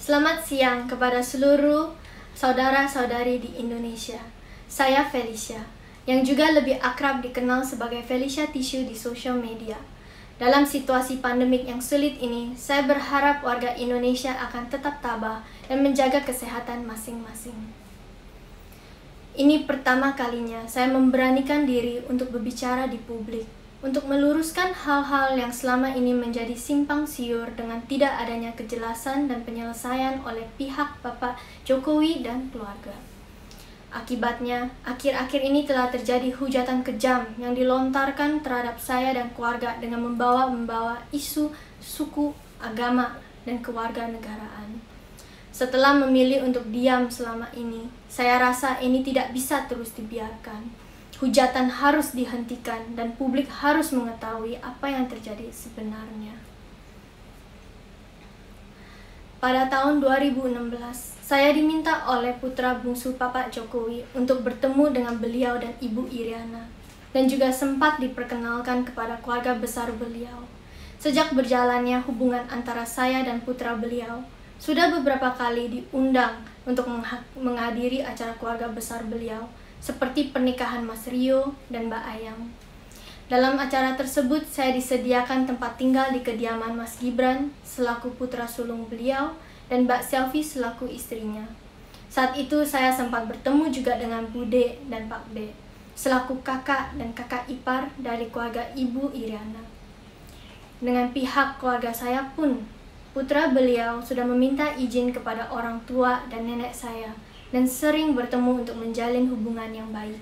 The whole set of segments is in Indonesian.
Selamat siang kepada seluruh saudara-saudari di Indonesia. Saya Felicia, yang juga lebih akrab dikenal sebagai Felicia Tissue di sosial media. Dalam situasi pandemik yang sulit ini, saya berharap warga Indonesia akan tetap tabah dan menjaga kesehatan masing-masing. Ini pertama kalinya saya memberanikan diri untuk berbicara di publik, untuk meluruskan hal-hal yang selama ini menjadi simpang siur dengan tidak adanya kejelasan dan penyelesaian oleh pihak Bapak Jokowi dan keluarga. Akibatnya, akhir-akhir ini telah terjadi hujatan kejam yang dilontarkan terhadap saya dan keluarga dengan membawa isu suku, agama, dan kewarganegaraan. Setelah memilih untuk diam selama ini, saya rasa ini tidak bisa terus dibiarkan. Hujatan harus dihentikan dan publik harus mengetahui apa yang terjadi sebenarnya. Pada tahun 2016, saya diminta oleh putra bungsu Bapak Jokowi untuk bertemu dengan beliau dan Ibu Iriana, dan juga sempat diperkenalkan kepada keluarga besar beliau. Sejak berjalannya hubungan antara saya dan putra beliau, sudah beberapa kali diundang untuk menghadiri acara keluarga besar beliau, seperti pernikahan Mas Rio dan Mbak Ayang. Dalam acara tersebut, saya disediakan tempat tinggal di kediaman Mas Gibran selaku putra sulung beliau dan Mbak Selvi selaku istrinya. Saat itu saya sempat bertemu juga dengan Bude dan Pak B selaku kakak dan kakak ipar dari keluarga Ibu Iriana. Dengan pihak keluarga saya pun, putra beliau sudah meminta izin kepada orang tua dan nenek saya dan sering bertemu untuk menjalin hubungan yang baik.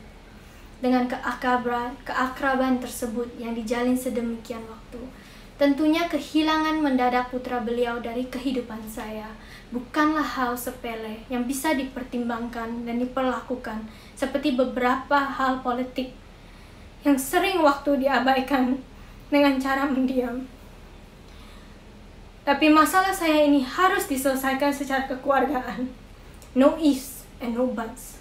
Dengan keakraban tersebut yang dijalin sedemikian waktu, tentunya kehilangan mendadak putra beliau dari kehidupan saya bukanlah hal sepele yang bisa dipertimbangkan dan diperlakukan seperti beberapa hal politik yang sering waktu diabaikan dengan cara mendiam. Tapi masalah saya ini harus diselesaikan secara kekeluargaan. No ifs and no buts.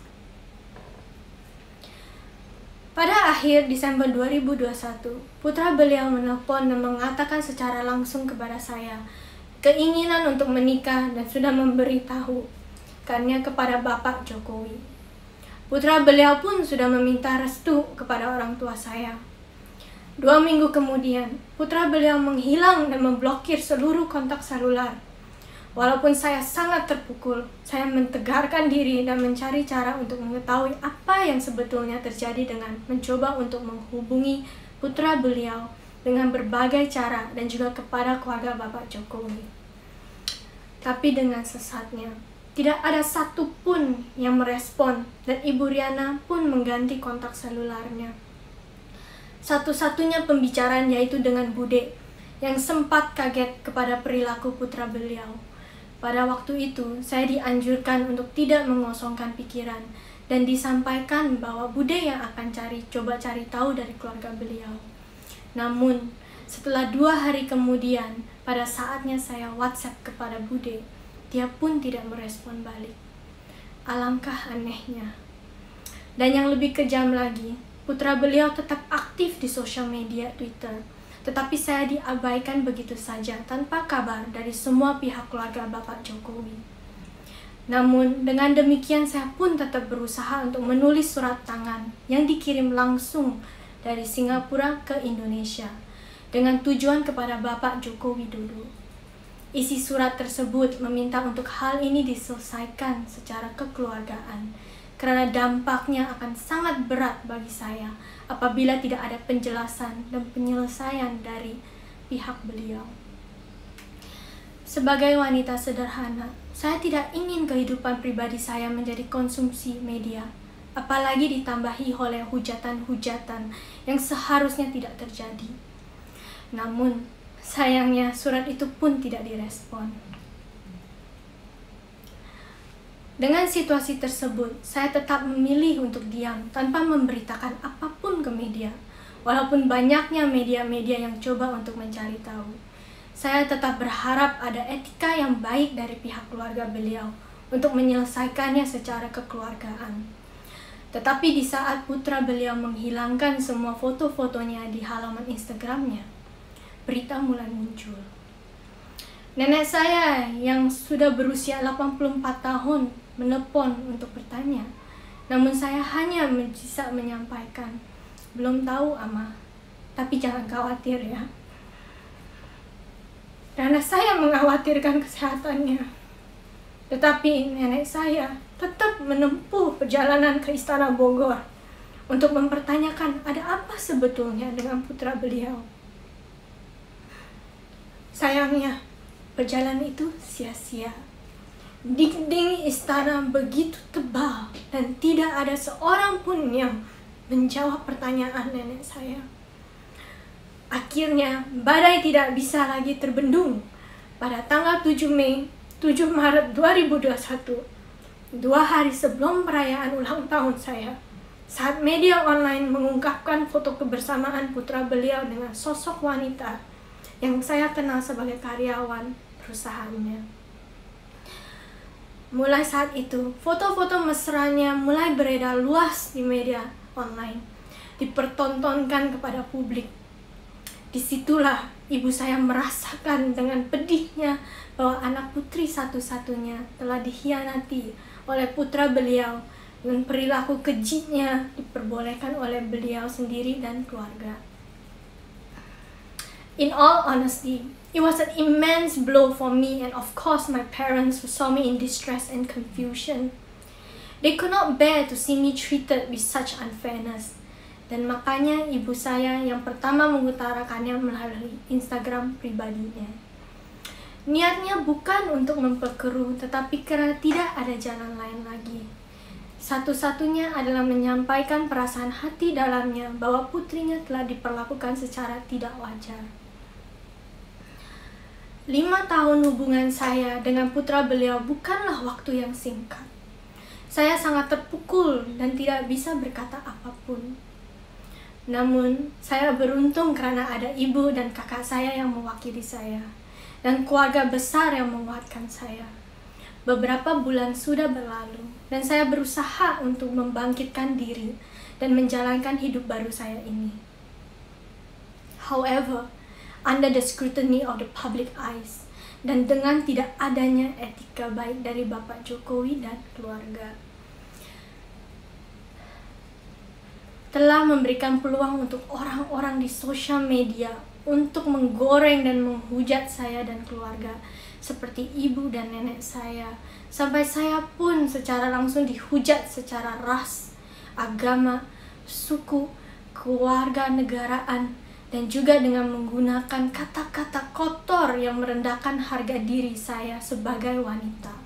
Pada akhir Desember 2021, putra beliau menelpon dan mengatakan secara langsung kepada saya keinginan untuk menikah dan sudah memberitahukannya kepada Bapak Jokowi. Putra beliau pun sudah meminta restu kepada orang tua saya. 2 minggu kemudian, putra beliau menghilang dan memblokir seluruh kontak selular. Walaupun saya sangat terpukul, saya mentegarkan diri dan mencari cara untuk mengetahui apa yang sebetulnya terjadi dengan mencoba untuk menghubungi putra beliau dengan berbagai cara dan juga kepada keluarga Bapak Jokowi. Tapi dengan sesatnya, tidak ada satupun yang merespon dan Ibu Riana pun mengganti kontak selularnya. Satu-satunya pembicaraan yaitu dengan Bude yang sempat kaget kepada perilaku putra beliau. Pada waktu itu, saya dianjurkan untuk tidak mengosongkan pikiran dan disampaikan bahwa Bude yang akan coba cari tahu dari keluarga beliau. Namun, setelah 2 hari kemudian, pada saatnya saya WhatsApp kepada Bude, dia pun tidak merespon balik. Alangkah anehnya. Dan yang lebih kejam lagi, putra beliau tetap aktif di sosial media Twitter. Tetapi saya diabaikan begitu saja tanpa kabar dari semua pihak keluarga Bapak Jokowi. Namun dengan demikian saya pun tetap berusaha untuk menulis surat tangan yang dikirim langsung dari Singapura ke Indonesia dengan tujuan kepada Bapak Joko Widodo. Isi surat tersebut meminta untuk hal ini diselesaikan secara kekeluargaan karena dampaknya akan sangat berat bagi saya apabila tidak ada penjelasan dan penyelesaian dari pihak beliau. Sebagai wanita sederhana, saya tidak ingin kehidupan pribadi saya menjadi konsumsi media, apalagi ditambahi oleh hujatan-hujatan yang seharusnya tidak terjadi. Namun, sayangnya surat itu pun tidak direspon. Dengan situasi tersebut, saya tetap memilih untuk diam tanpa memberitakan apapun ke media. Walaupun banyaknya media-media yang coba untuk mencari tahu, saya tetap berharap ada etika yang baik dari pihak keluarga beliau untuk menyelesaikannya secara kekeluargaan. Tetapi di saat putra beliau menghilangkan semua foto-fotonya di halaman Instagramnya, berita mulai muncul. Nenek saya yang sudah berusia 84 tahun menelpon untuk bertanya. Namun saya hanya bisa menyampaikan, belum tahu Ama, tapi jangan khawatir ya. Karena saya mengkhawatirkan kesehatannya. Tetapi nenek saya tetap menempuh perjalanan ke Istana Bogor untuk mempertanyakan ada apa sebetulnya dengan putra beliau. Sayangnya, perjalanan itu sia-sia. Dinding istana begitu tebal dan tidak ada seorang pun yang menjawab pertanyaan nenek saya. Akhirnya, badai tidak bisa lagi terbendung. Pada tanggal 7 Maret 2021, 2 hari sebelum perayaan ulang tahun saya, saat media online mengungkapkan foto kebersamaan putra beliau dengan sosok wanita yang saya kenal sebagai karyawan perusahaannya. Mulai saat itu, foto-foto mesranya mulai beredar luas di media online, dipertontonkan kepada publik. Disitulah ibu saya merasakan dengan pedihnya bahwa anak putri satu-satunya telah dikhianati oleh putra beliau dan perilaku kejitnya diperbolehkan oleh beliau sendiri dan keluarga. In all honesty, it was an immense blow for me and of course my parents who saw me in distress and confusion. They could not bear to see me treated with such unfairness. Dan makanya ibu saya yang pertama mengutarakannya melalui Instagram pribadinya. Niatnya bukan untuk memperkeruh, tetapi karena tidak ada jalan lain lagi. Satu-satunya adalah menyampaikan perasaan hati dalamnya bahwa putrinya telah diperlakukan secara tidak wajar. 5 tahun hubungan saya dengan putra beliau bukanlah waktu yang singkat. Saya sangat terpukul dan tidak bisa berkata apapun. Namun, saya beruntung karena ada ibu dan kakak saya yang mewakili saya, dan keluarga besar yang menguatkan saya. Beberapa bulan sudah berlalu, dan saya berusaha untuk membangkitkan diri dan menjalankan hidup baru saya ini. However, under the scrutiny of the public eyes, dan dengan tidak adanya etika baik dari Bapak Jokowi dan keluarga, telah memberikan peluang untuk orang-orang di sosial media untuk menggoreng dan menghujat saya dan keluarga, seperti ibu dan nenek saya, sampai saya pun secara langsung dihujat secara ras, agama, suku, keluarga negaraan, dan juga dengan menggunakan kata-kata kotor yang merendahkan harga diri saya sebagai wanita.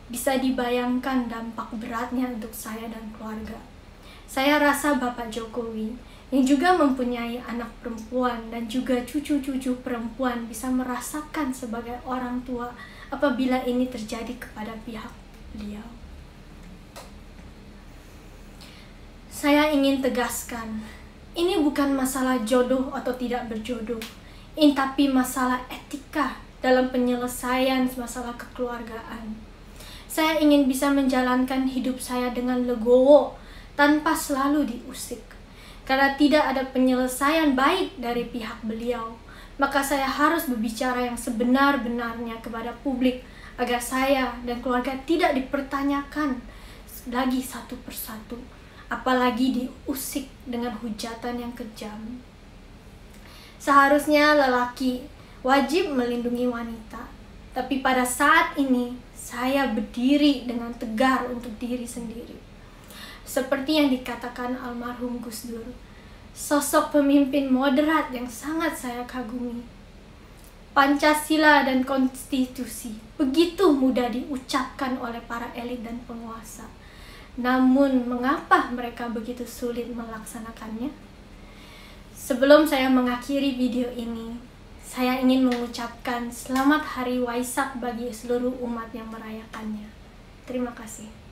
Bisa dibayangkan dampak beratnya untuk saya dan keluarga. Saya rasa Bapak Jokowi yang juga mempunyai anak perempuan dan juga cucu-cucu perempuan bisa merasakan sebagai orang tua apabila ini terjadi kepada pihak beliau. Saya ingin tegaskan, ini bukan masalah jodoh atau tidak berjodoh, ini tapi masalah etika dalam penyelesaian masalah kekeluargaan. Saya ingin bisa menjalankan hidup saya dengan legowo tanpa selalu diusik. Karena tidak ada penyelesaian baik dari pihak beliau, maka saya harus berbicara yang sebenar-benarnya kepada publik agar saya dan keluarga tidak dipertanyakan lagi satu persatu, apalagi diusik dengan hujatan yang kejam. Seharusnya lelaki wajib melindungi wanita, tapi pada saat ini saya berdiri dengan tegar untuk diri sendiri. Seperti yang dikatakan almarhum Gus Dur, sosok pemimpin moderat yang sangat saya kagumi. Pancasila dan konstitusi begitu mudah diucapkan oleh para elit dan penguasa. Namun, mengapa mereka begitu sulit melaksanakannya? Sebelum saya mengakhiri video ini, saya ingin mengucapkan selamat Hari Waisak bagi seluruh umat yang merayakannya. Terima kasih.